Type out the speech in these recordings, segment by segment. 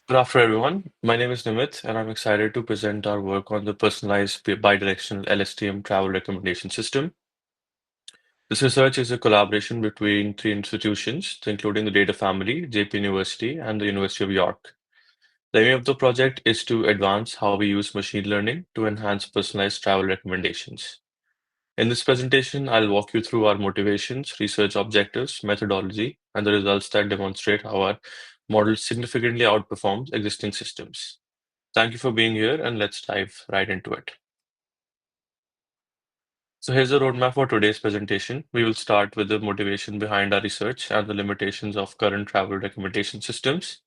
Good afternoon, everyone. My name is Nimit, and I'm excited to present our work on the personalized bidirectional LSTM travel recommendation system. This research is a collaboration between three institutions, including the Data Family, JP University, and the University of York. The aim of the project is to advance how we use machine learning to enhance personalized travel recommendations. In this presentation, I'll walk you through our motivations, research objectives, methodology, and the results that demonstrate how our model significantly outperforms existing systems. Thank you for being here, and let's dive right into it. So here's a roadmap for today's presentation. We will start with the motivation behind our research and the limitations of current travel recommendation systems.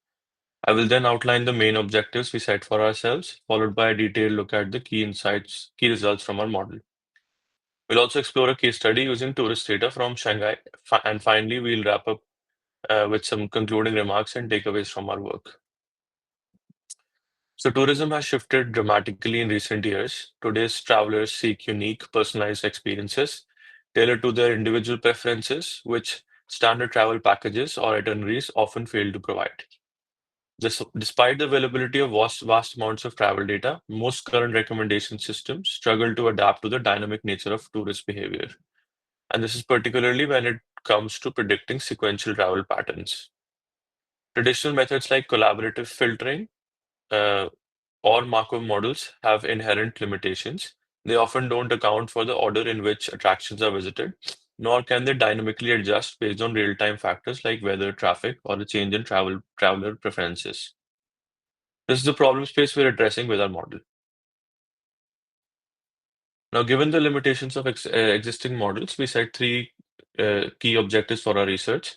I will then outline the main objectives we set for ourselves, followed by a detailed look at the key insights, key results from our model. We'll also explore a case study using tourist data from Shanghai, and finally, we'll wrap up with some concluding remarks and takeaways from our work. So tourism has shifted dramatically in recent years. Today's travelers seek unique, personalized experiences tailored to their individual preferences, which standard travel packages or itineraries often fail to provide. Despite the availability of vast amounts of travel data, most current recommendation systems struggle to adapt to the dynamic nature of tourist behavior. And this is particularly when it comes to predicting sequential travel patterns. Traditional methods like collaborative filtering, uh, or Markov models have inherent limitations. They often don't account for the order in which attractions are visited, nor can they dynamically adjust based on real-time factors like weather, traffic, or the change in traveler preferences. This is the problem space we're addressing with our model. Now, given the limitations of existing models, we set three key objectives for our research.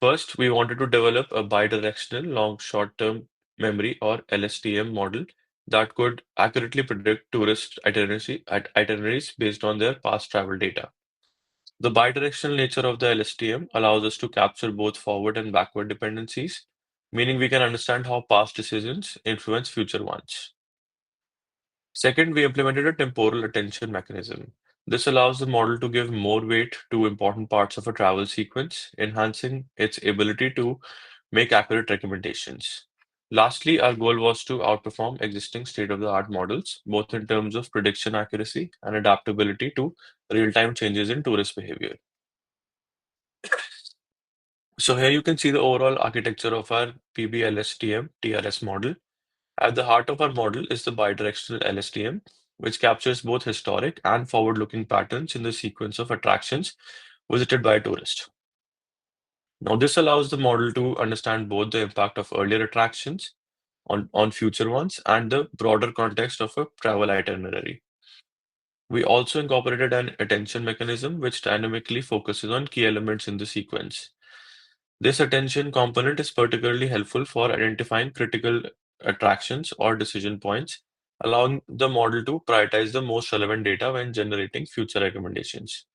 First, we wanted to develop a bidirectional long short-term memory or LSTM model that could accurately predict tourist itineraries based on their past travel data. The bidirectional nature of the LSTM allows us to capture both forward and backward dependencies, meaning we can understand how past decisions influence future ones. Second, we implemented a temporal attention mechanism. This allows the model to give more weight to important parts of a travel sequence, enhancing its ability to make accurate recommendations. Lastly, our goal was to outperform existing state-of-the-art models, both in terms of prediction accuracy and adaptability to real-time changes in tourist behavior. So here you can see the overall architecture of our PBLSTM-TRS model. At the heart of our model is the bidirectional LSTM, which captures both historic and forward-looking patterns in the sequence of attractions visited by a tourist. Now, this allows the model to understand both the impact of earlier attractions on future ones and the broader context of a travel itinerary. We also incorporated an attention mechanism which dynamically focuses on key elements in the sequence. This attention component is particularly helpful for identifying critical attractions or decision points, allowing the model to prioritize the most relevant data when generating future recommendations.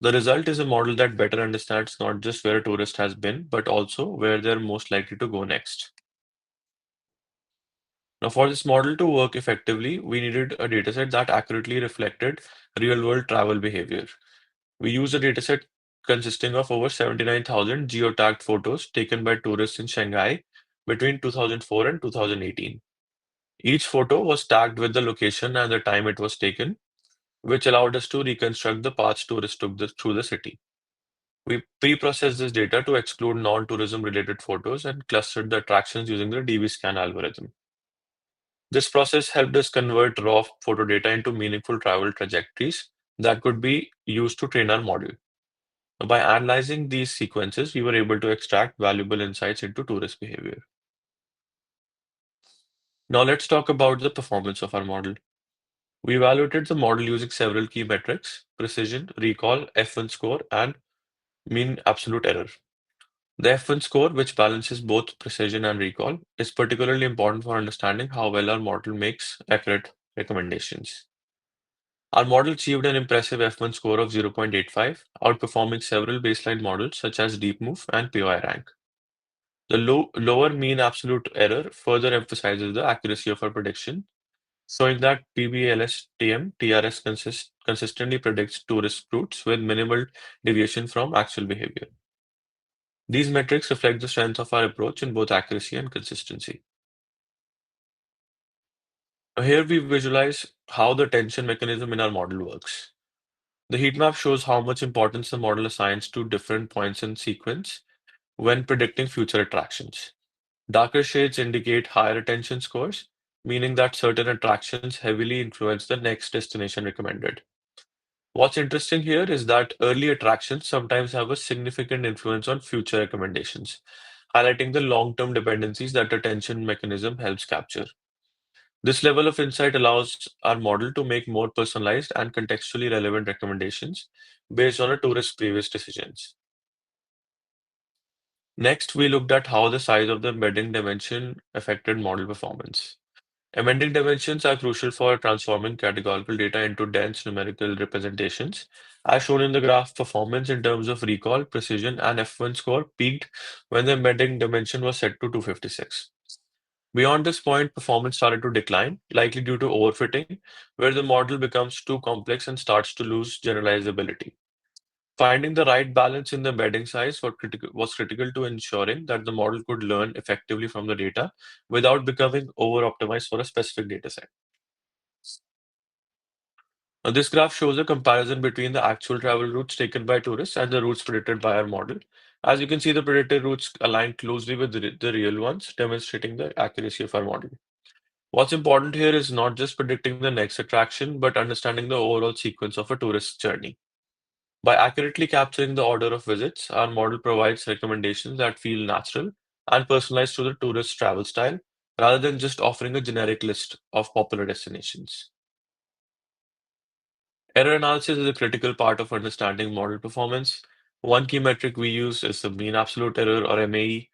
The result is a model that better understands not just where a tourist has been, but also where they're most likely to go next. Now, for this model to work effectively, we needed a dataset that accurately reflected real-world travel behavior. We used a dataset consisting of over 79,000 geotagged photos taken by tourists in Shanghai between 2004 and 2018. Each photo was tagged with the location and the time it was taken, which allowed us to reconstruct the paths tourists took through the city. We pre-processed this data to exclude non-tourism related photos and clustered the attractions using the DB-scan algorithm. This process helped us convert raw photo data into meaningful travel trajectories that could be used to train our model. By analyzing these sequences, we were able to extract valuable insights into tourist behavior. Now let's talk about the performance of our model. We evaluated the model using several key metrics: precision, recall, F1 score, and mean absolute error. The F1 score, which balances both precision and recall, is particularly important for understanding how well our model makes accurate recommendations. Our model achieved an impressive F1 score of 0.85, outperforming several baseline models such as DeepMove and POI rank. The lower mean absolute error further emphasizes the accuracy of our prediction, showing that PBLSTM-TRS consistently predicts tourist routes with minimal deviation from actual behavior. These metrics reflect the strength of our approach in both accuracy and consistency. Here we visualize how the tension mechanism in our model works. The heat map shows how much importance the model assigns to different points in sequence when predicting future attractions. Darker shades indicate higher attention scores, meaning that certain attractions heavily influence the next destination recommended. What's interesting here is that early attractions sometimes have a significant influence on future recommendations, highlighting the long-term dependencies that attention mechanism helps capture. This level of insight allows our model to make more personalized and contextually relevant recommendations based on a tourist's previous decisions. Next, we looked at how the size of the embedding dimension affected model performance. Embedding dimensions are crucial for transforming categorical data into dense numerical representations. As shown in the graph, performance in terms of recall, precision, and F1 score peaked when the embedding dimension was set to 256. Beyond this point, performance started to decline, likely due to overfitting, where the model becomes too complex and starts to lose generalizability. Finding the right balance in the embedding size was critical to ensuring that the model could learn effectively from the data without becoming over-optimized for a specific dataset. Now, this graph shows a comparison between the actual travel routes taken by tourists and the routes predicted by our model. As you can see, the predicted routes align closely with the real ones, demonstrating the accuracy of our model. What's important here is not just predicting the next attraction, but understanding the overall sequence of a tourist's journey. By accurately capturing the order of visits, our model provides recommendations that feel natural and personalized to the tourist's travel style, rather than just offering a generic list of popular destinations. Error analysis is a critical part of understanding model performance. One key metric we use is the mean absolute error or MAE.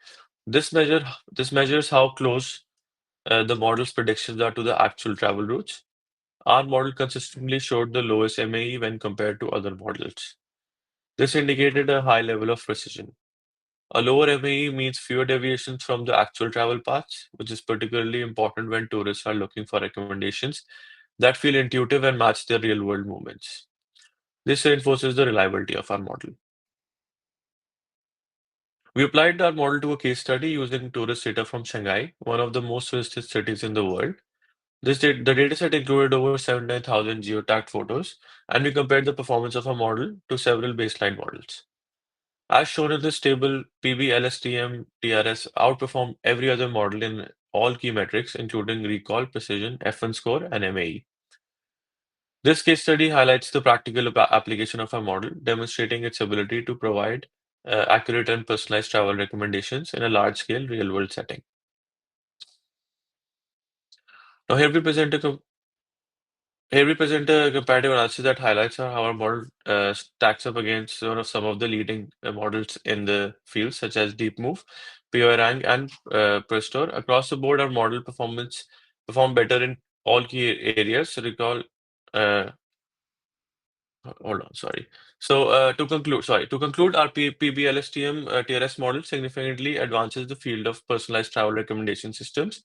This measures how close the model's predictions are to the actual travel routes. Our model consistently showed the lowest MAE when compared to other models. This indicated a high level of precision. A lower MAE means fewer deviations from the actual travel paths, which is particularly important when tourists are looking for recommendations that feel intuitive and match their real-world movements. This reinforces the reliability of our model. We applied our model to a case study using tourist data from Shanghai, one of the most visited cities in the world. The dataset included over 79,000 geotagged photos, and we compared the performance of our model to several baseline models. As shown in this table, PBLSTM-TRS outperformed every other model in all key metrics, including recall, precision, F1 score, and MAE. This case study highlights the practical application of our model, demonstrating its ability to provide accurate and personalized travel recommendations in a large-scale real-world setting. Now, here we present a comparative analysis that highlights how our model stacks up against some of the leading models in the field, such as DeepMove, PORANG, and Prestor. Across the board, our model performance performed better in all key areas. Recall, uh, hold on, sorry. To conclude, our PBLSTM TRS model significantly advances the field of personalized travel recommendation systems.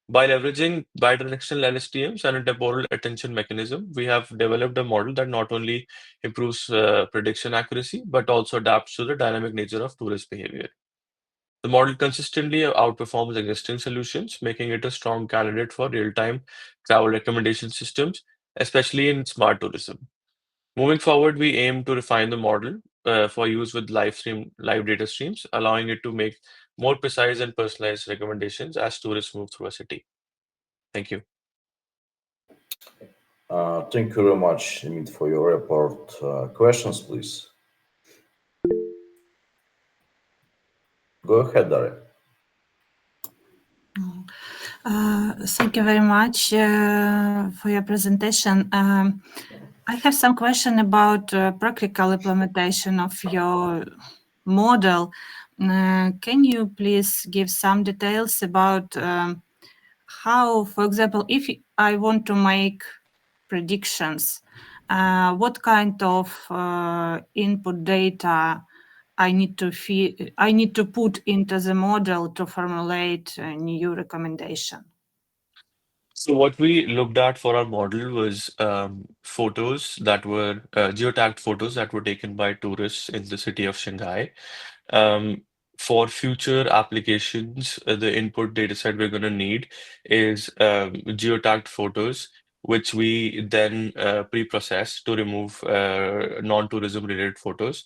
By leveraging bidirectional LSTMs and a temporal attention mechanism, we have developed a model that not only improves prediction accuracy, but also adapts to the dynamic nature of tourist behavior. The model consistently outperforms existing solutions, making it a strong candidate for real-time travel recommendation systems, especially in smart tourism. Moving forward, we aim to refine the model for use with live data streams, allowing it to make more precise and personalized recommendations as tourists move through a city. Thank you. Thank you very much, Amit, for your report. Questions, please. Go ahead, Daria. Thank you very much for your presentation. I have some question about practical implementation of your model. Can you please give some details about how, for example, if I want to make predictions, what kind of input data I need to put into the model to formulate a new recommendation? So what we looked at for our model was photos that were geotagged photos that were taken by tourists in the city of Shanghai. Um, For future applications, the input data set we're going to need is geotagged photos, which we then pre-process to remove non-tourism related photos.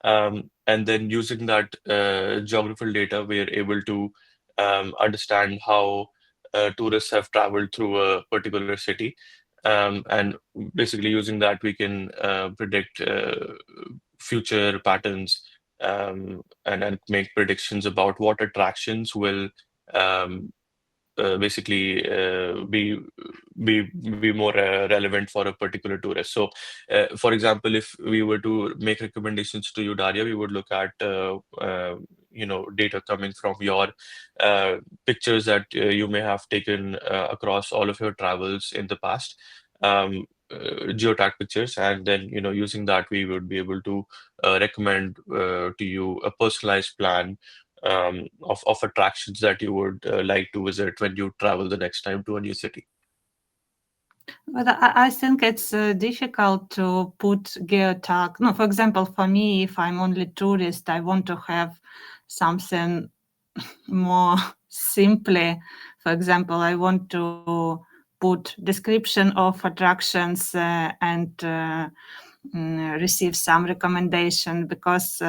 And then using that geographical data, we are able to understand how tourists have traveled through a particular city. And basically using that, we can predict future patterns and make predictions about what attractions will um, basically be more relevant for a particular tourist. So, for example, if we were to make recommendations to you, Daria, we would look at data coming from your pictures that you may have taken across all of your travels in the past. Geotag pictures, and then using that we would be able to recommend to you a personalized plan of attractions that you would like to visit when you travel the next time to a new city. But I think it's difficult to put geotag. No, for example, for me, if I'm only tourist, I want to have something more simply. For example, I want to put description of attractions and receive some recommendation, because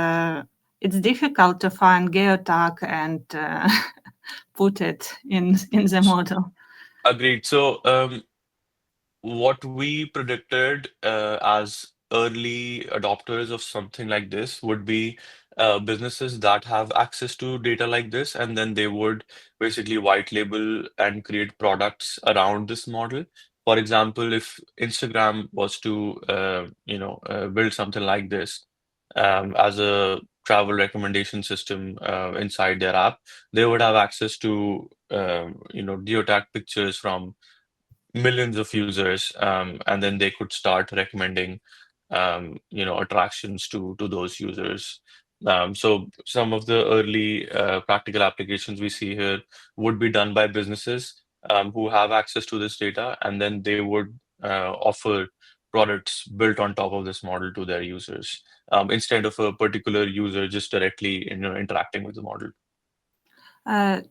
it's difficult to find geotag and put it in the model. Agreed. So what we predicted as early adopters of something like this would be businesses that have access to data like this, and then they would basically white label and create products around this model. For example, if Instagram was to build something like this as a travel recommendation system inside their app, they would have access to geotag pictures from millions of users, and then they could start recommending attractions to those users. So some of the early practical applications we see here would be done by businesses who have access to this data, and then they would offer products built on top of this model to their users, instead of a particular user just directly interacting with the model.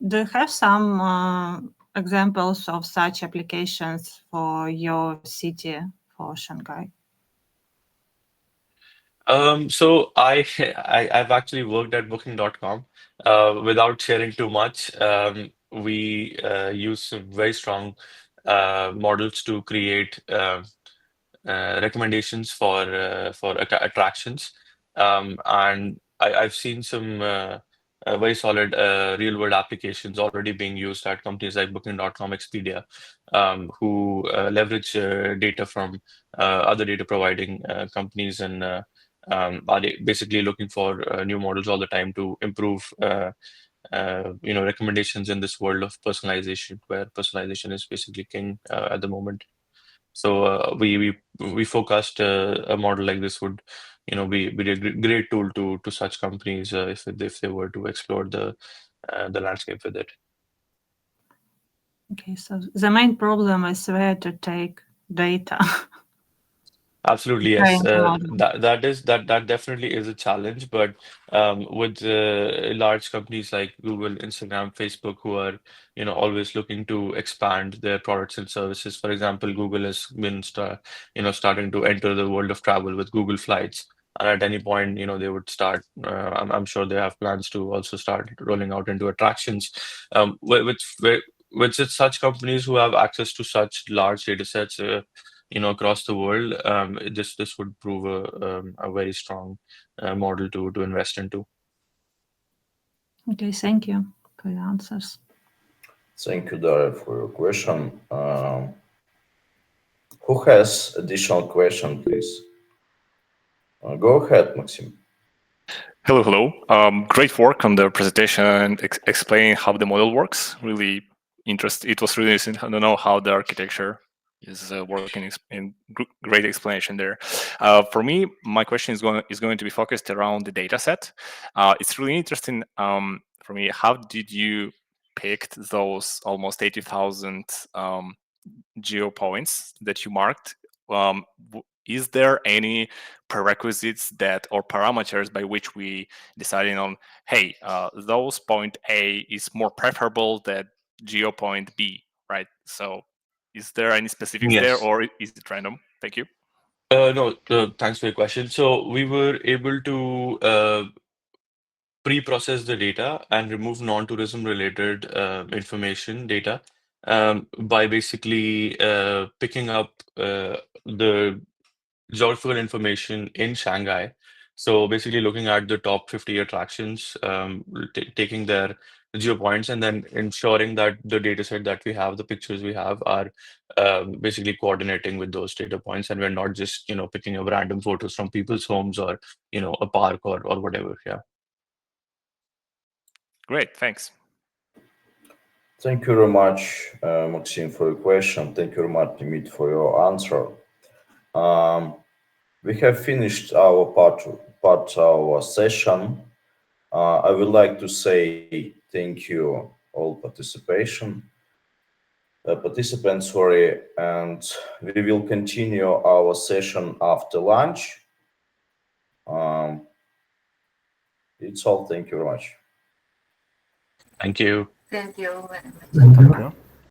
Do you have some examples of such applications for your city, for Shanghai? So I've actually worked at Booking.com. Without sharing too much, we use some very strong models to create recommendations for attractions, and I've seen some very solid real world applications already being used at companies like Booking.com, Expedia, who leverage data from other data providing companies, and are basically looking for new models all the time to improve recommendations in this world of personalization, where personalization is basically king at the moment. So we forecast a model like this would, be a great tool to such companies if they were to explore the landscape with it. Okay, so the main problem is where to take data. Absolutely, yes. Train the model. That definitely is a challenge, but with large companies like Google, Instagram, Facebook, who are always looking to expand their products and services. For example, Google has been starting to enter the world of travel with Google Flights, and at any point they would start. I'm sure they have plans to also start rolling out into attractions, with such companies who have access to such large data sets. Across the world, this would prove a very strong model to invest into. Okay, thank you for your answers. Thank you, Daria, for your question. Who has additional question, please? Go ahead, Maxim. Hello, hello. Great work on the presentation and explaining how the model works. Really interesting. It was really interesting to know how the architecture is working. In great explanation there. For me, my question is going to be focused around the data set. It's really interesting for me. How did you pick those almost 80,000 geo points that you marked? is there any prerequisites that or parameters by which we deciding on, hey, those point A is more preferable than geo point B, right? So is there any specifics there, Yes. or is it random? Thank you. No, thanks for your question. So we were able to pre-process the data and remove non-tourism related information data by basically picking up the geographical information in Shanghai. So basically looking at the top 50 attractions, taking their geo points, and then ensuring that the data set that we have, the pictures we have, are basically coordinating with those data points, and we're not just picking up random photos from people's homes or a park or whatever. Yeah. Great, thanks. Thank you very much, Maxim, for your question. Thank you very much, Dimit, for your answer. We have finished our our session. I would like to say thank you all participants, sorry, and we will continue our session after lunch. It's all. Thank you very much. Thank you. Thank you very much. Thank you.